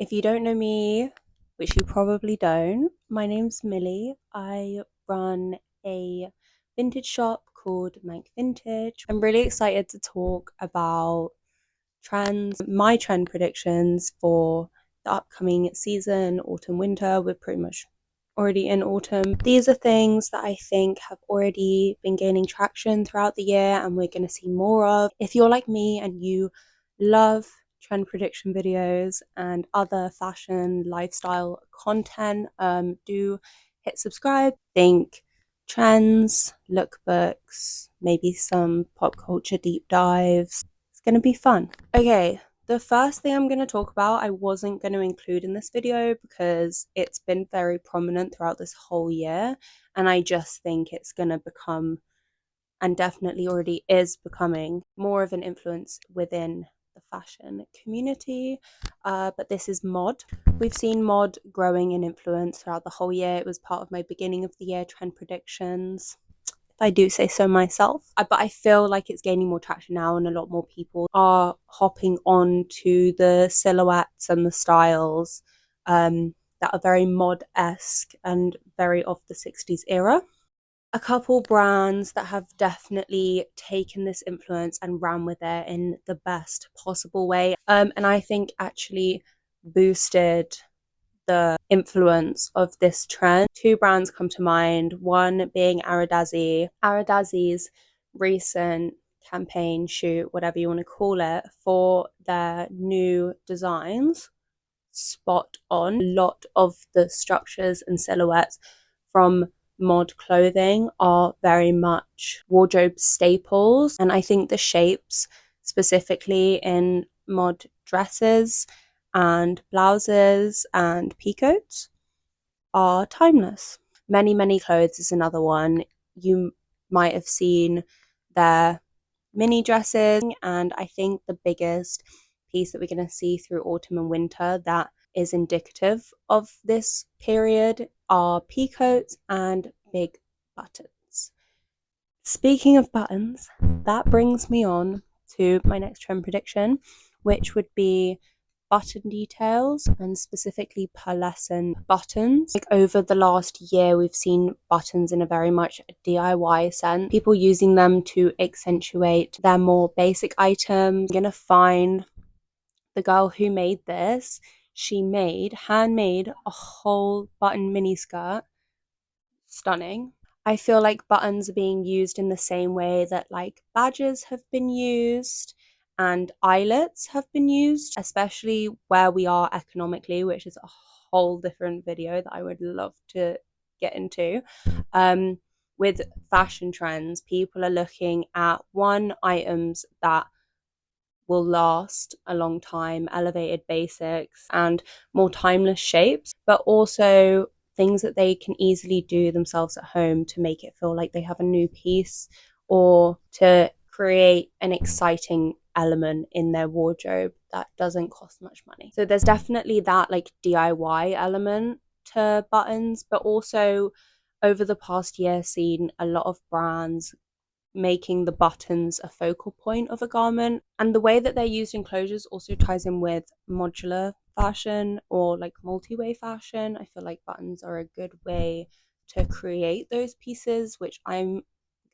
If you don't know me, which you probably don't, my name's Millie. I run a vintage shop called Mank Vintage. I'm really excited to talk about trends, my trend predictions for the upcoming season, autumn, winter. We're pretty much already in autumn. These are things that I think have already been gaining traction throughout the year and we're going to see more of. If you're like me and you love trend prediction videos and other fashion lifestyle content, do hit subscribe. Think trends, lookbooks, maybe some pop culture deep dives. It's going to be fun. Okay, the first thing I'm going to talk about, I wasn't going to include in this video because it's been very prominent throughout this whole year, and I just think it's going to become, and definitely already is becoming, more of an influence within the fashion community. But this is mod. We've seen mod growing in influence throughout the whole year. It was part of my beginning of the year trend predictions, I do say so myself. But I feel like it's gaining more traction now, and a lot more people are hopping on to the silhouettes and the styles that are very mod-esque and very of the 60s era. A couple brands that have definitely taken this influence and ran with it in the best possible way, and I think actually boosted the influence of this trend. Two brands come to mind, one being Aradazzi. Aradazzi's recent campaign shoot, whatever you want to call it, for their new designs, spot on. A lot of the structures and silhouettes from mod clothing are very much wardrobe staples, and I think the shapes, specifically in mod dresses and blouses and peacoats, are timeless. Many Clothes is another one. You might have seen their mini dresses, and I think the biggest piece that we're going to see through autumn and winter that is indicative of this period are peacoats and big buttons. Speaking of buttons, that brings me on to my next trend prediction, which would be button details, and specifically pearlescent buttons. Like over the last year, we've seen buttons in a very much DIY sense, people using them to accentuate their more basic items. I'm gonna find the girl who made this. She handmade a whole button mini skirt. Stunning. I feel like buttons are being used in the same way that like badges have been used and eyelets have been used, especially where we are economically, which is a whole different video that I would love to get into. With fashion trends, people are looking at items that will last a long time, elevated basics and more timeless shapes, but also things that they can easily do themselves at home to make it feel like they have a new piece, or to create an exciting element in their wardrobe that doesn't cost much money. So there's definitely that like DIY element to buttons, but also over the past year seen a lot of brands making the buttons a focal point of a garment, and the way that they're used in closures also ties in with modular fashion or like multi-way fashion. I feel like buttons are a good way to create those pieces, which I'm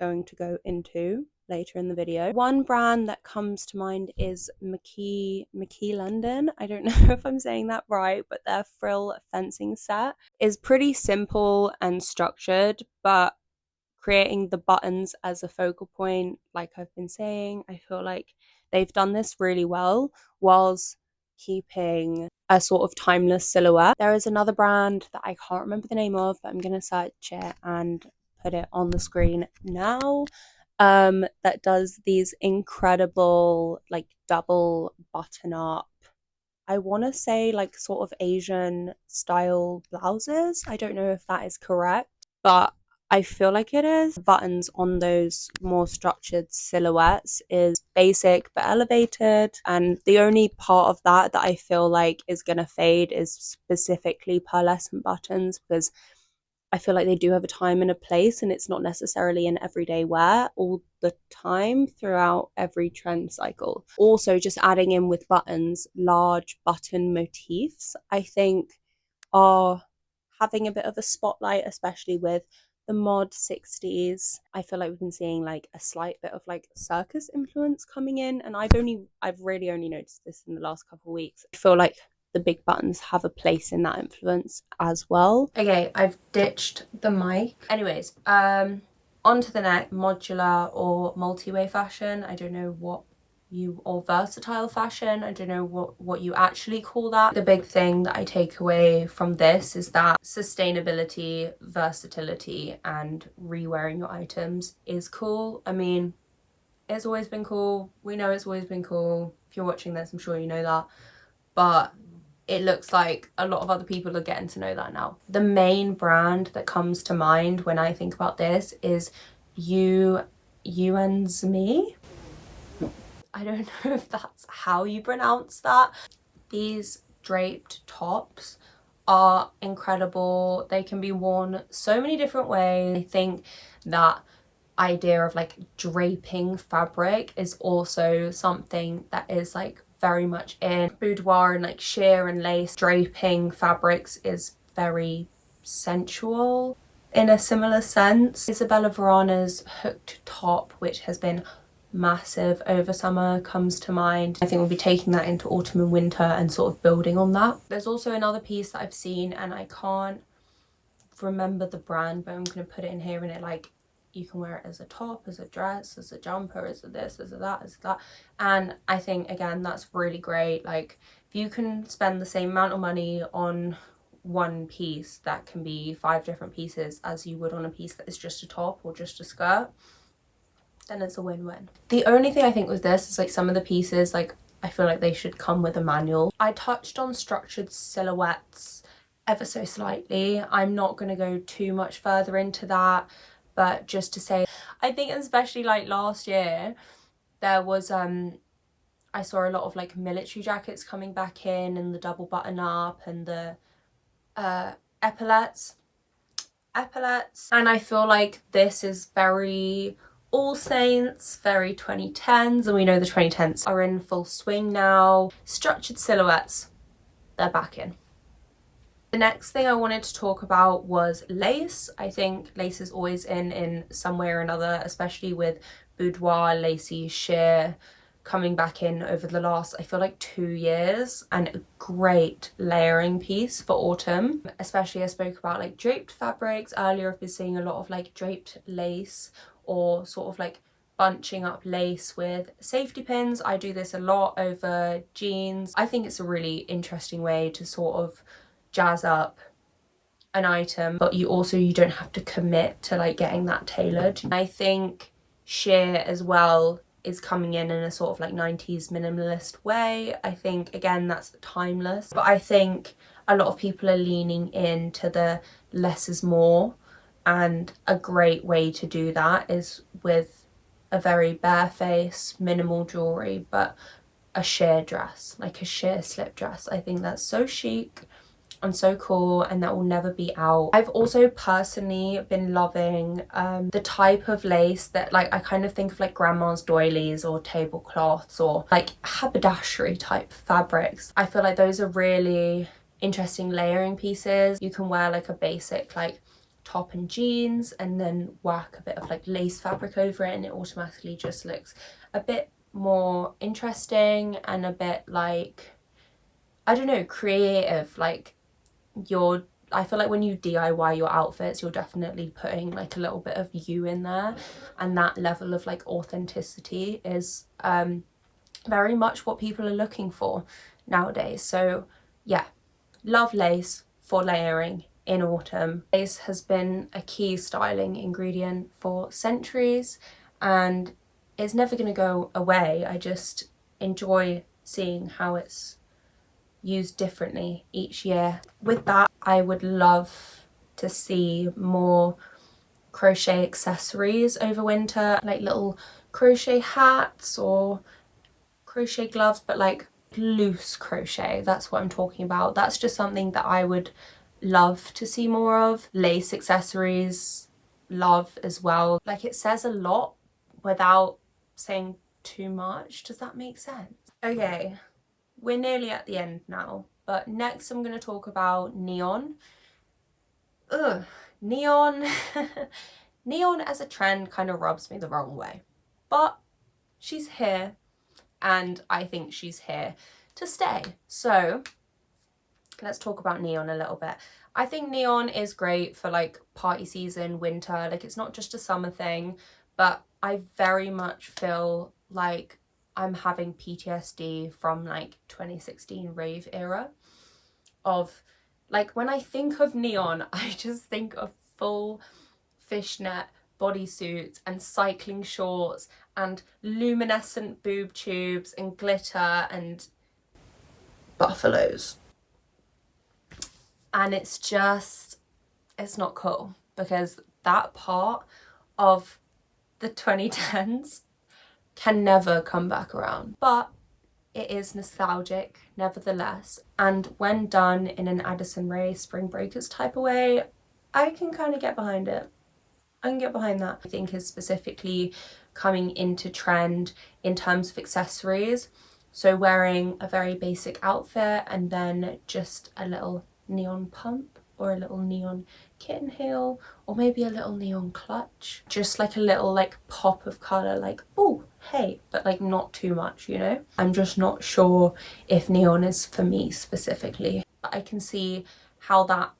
going to go into later in the video. One brand that comes to mind is McKee London. I don't know if I'm saying that right, but their frill fencing set is pretty simple and structured, but creating the buttons as a focal point, like I've been saying, I feel like they've done this really well whilst keeping a sort of timeless silhouette. There is another brand that I can't remember the name of, but I'm going to search it and put it on the screen now, that does these incredible like double button up, I want to say like sort of Asian style blouses. I don't know if that is correct, but I feel like it is. Buttons on those more structured silhouettes is basic but elevated, and the only part of that I feel like is going to fade is specifically pearlescent buttons, because I feel like they do have a time and a place, and it's not necessarily an everyday wear all the time throughout every trend cycle. Also, just adding in with buttons, large button motifs, I think are having a bit of a spotlight, especially with the mod 60s. I feel like we've been seeing like a slight bit of like circus influence coming in, and I've really only noticed this in the last couple of weeks. I feel like the big buttons have a place in that influence as well. Okay, I've ditched the mic. Anyways, onto the next, modular or multi-way fashion. I don't know what or versatile fashion, I don't know what you actually call that. The big thing that I take away from this is that sustainability, versatility, and re-wearing your items is cool. I mean, it's always been cool. We know it's always been cool. If you're watching this, I'm sure you know that. But it looks like a lot of other people are getting to know that now. The main brand that comes to mind when I think about this is Me. I don't know if that's how you pronounce that. These draped tops are incredible. They can be worn so many different ways. I think that idea of like draping fabric is also something that is like very much in boudoir, and like sheer and lace draping fabrics is very sensual in a similar sense. Isabella Verana's hooked top, which has been massive over summer, comes to mind. I think we'll be taking that into autumn and winter and sort of building on that. There's also another piece that I've seen, and I can't remember the brand, but I'm going to put it in here, and it like, you can wear it as a top, as a dress, as a jumper, as a this, as a that, as that. And I think, again, that's really great. Like, if you can spend the same amount of money on one piece that can be 5 different pieces as you would on a piece that is just a top or just a skirt, then it's a win-win. The only thing I think with this is like some of the pieces, like I feel like they should come with a manual. I touched on structured silhouettes ever so slightly. I'm not going to go too much further into that, but just to say, I think especially like last year, there was I saw a lot of like military jackets coming back in, and the double button up, and the epaulets, and I feel like this is very All Saints, very 2010s, and we know the 2010s are in full swing now. Structured silhouettes, they're back in. The next thing I wanted to talk about was lace. I think lace is always in some way or another, especially with boudoir, lacy, sheer coming back in over the last, I feel like 2 years, and a great layering piece for autumn. Especially, I spoke about like draped fabrics earlier. I've been seeing a lot of like draped lace, or sort of like bunching up lace with safety pins. I do this a lot over jeans. I think it's a really interesting way to sort of jazz up an item, but you don't have to commit to like getting that tailored. I think sheer as well is coming in a sort of like 90s minimalist way. I think, again, that's timeless, but I think a lot of people are leaning into the less is more, and a great way to do that is with a very bare face, minimal jewelry, but a sheer dress, like a sheer slip dress. I think that's so chic and so cool, and that will never be out. I've also personally been loving the type of lace that, like, I kind of think of like grandma's doilies or tablecloths or like haberdashery type fabrics. I feel like those are really interesting layering pieces. You can wear like a basic like top and jeans and then work a bit of like lace fabric over it, and it automatically just looks a bit more interesting and a bit like, I don't know, creative. Like, I feel like when you DIY your outfits, you're definitely putting like a little bit of you in there, and that level of like authenticity is very much what people are looking for nowadays. So yeah, love lace for layering in autumn. Lace has been a key styling ingredient for centuries, and it's never going to go away. I just enjoy seeing how it's used differently each year. With that, I would love to see more crochet accessories over winter, like little crochet hats or crochet gloves, but like loose crochet. That's what I'm talking about. That's just something that I would love to see more of. Lace accessories, love as well. Like, it says a lot without saying too much. Does that make sense? Okay, we're nearly at the end now, but next I'm going to talk about neon. Ugh, neon. Neon as a trend kind of rubs me the wrong way, but she's here and I think she's here to stay. So let's talk about neon a little bit. I think neon is great for like party season, winter. Like, it's not just a summer thing, but I very much feel like I'm having PTSD from like 2016 rave era of, like, when I think of neon, I just think of full fishnet bodysuits and cycling shorts and luminescent boob tubes and glitter and buffaloes. And it's just, it's not cool, because that part of the 2010s can never come back around. But it is nostalgic nevertheless, and when done in an Addison Rae Spring Breakers type of way, I can kind of get behind it. I can get behind that. I think is specifically coming into trend in terms of accessories. So wearing a very basic outfit and then just a little neon pump or a little neon kitten heel or maybe a little neon clutch. Just like a little like pop of colour, like, oh, hey, but like not too much, you know? I'm just not sure if neon is for me specifically. But I can see how that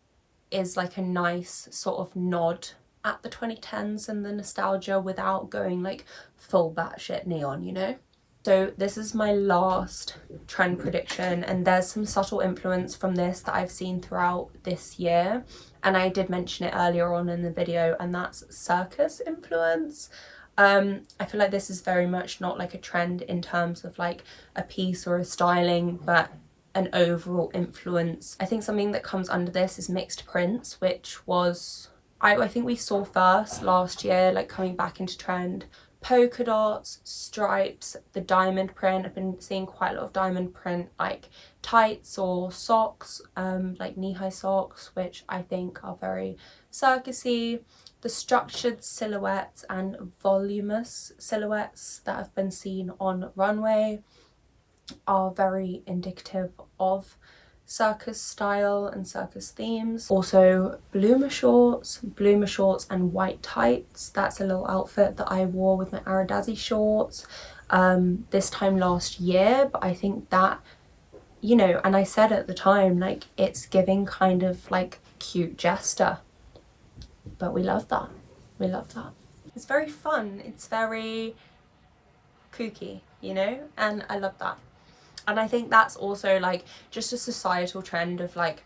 is like a nice sort of nod at the 2010s and the nostalgia without going like full batshit neon, you know? So this is my last trend prediction, and there's some subtle influence from this that I've seen throughout this year, and I did mention it earlier on in the video, and that's circus influence. I feel like this is very much not like a trend in terms of like a piece or a styling, but an overall influence. I think something that comes under this is mixed prints, which was I think we saw first last year, like coming back into trend. Polka dots, stripes, the diamond print. I've been seeing quite a lot of diamond print like tights or socks, like knee-high socks, which I think are very circusy. The structured silhouettes and voluminous silhouettes that have been seen on runway are very indicative of circus style and circus themes. Also bloomer shorts and white tights. That's a little outfit that I wore with my Aradazzi shorts this time last year, but I think that, you know, and I said at the time, like, it's giving kind of like cute jester, but we love that. We love that. It's very fun, it's very kooky, you know, and I love that. And I think that's also like just a societal trend of like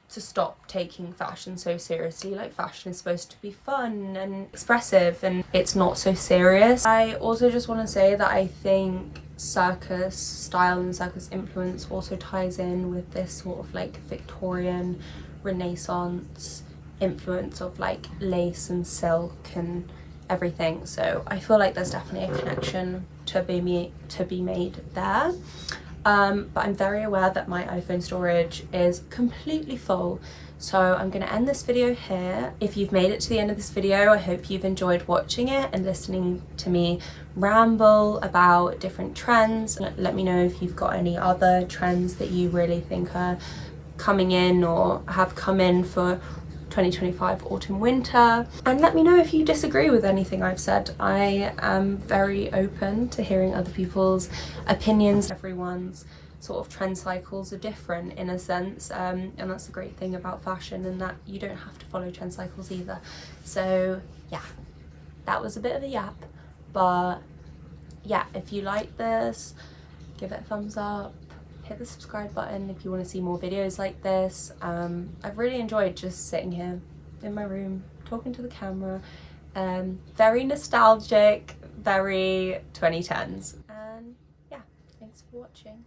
to stop taking fashion so seriously. Like, fashion is supposed to be fun and expressive and it's not so serious. I also just want to say that I think circus style and circus influence also ties in with this sort of like Victorian Renaissance influence of like lace and silk and everything. So I feel like there's definitely a connection to be made there. But I'm very aware that my iPhone storage is completely full, so I'm going to end this video here. If you've made it to the end of this video, I hope you've enjoyed watching it and listening to me ramble about different trends. Let me know if you've got any other trends that you really think are coming in or have come in for 2025 autumn winter, and let me know if you disagree with anything I've said. I am very open to hearing other people's opinions. Everyone's sort of trend cycles are different in a sense, and that's the great thing about fashion, and that you don't have to follow trend cycles either. So yeah, that was a bit of a yap, but yeah, if you like this, give it a thumbs up, hit the subscribe button if you want to see more videos like this. I've really enjoyed just sitting here in my room talking to the camera. Very nostalgic, very 2010s, and yeah, thanks for watching.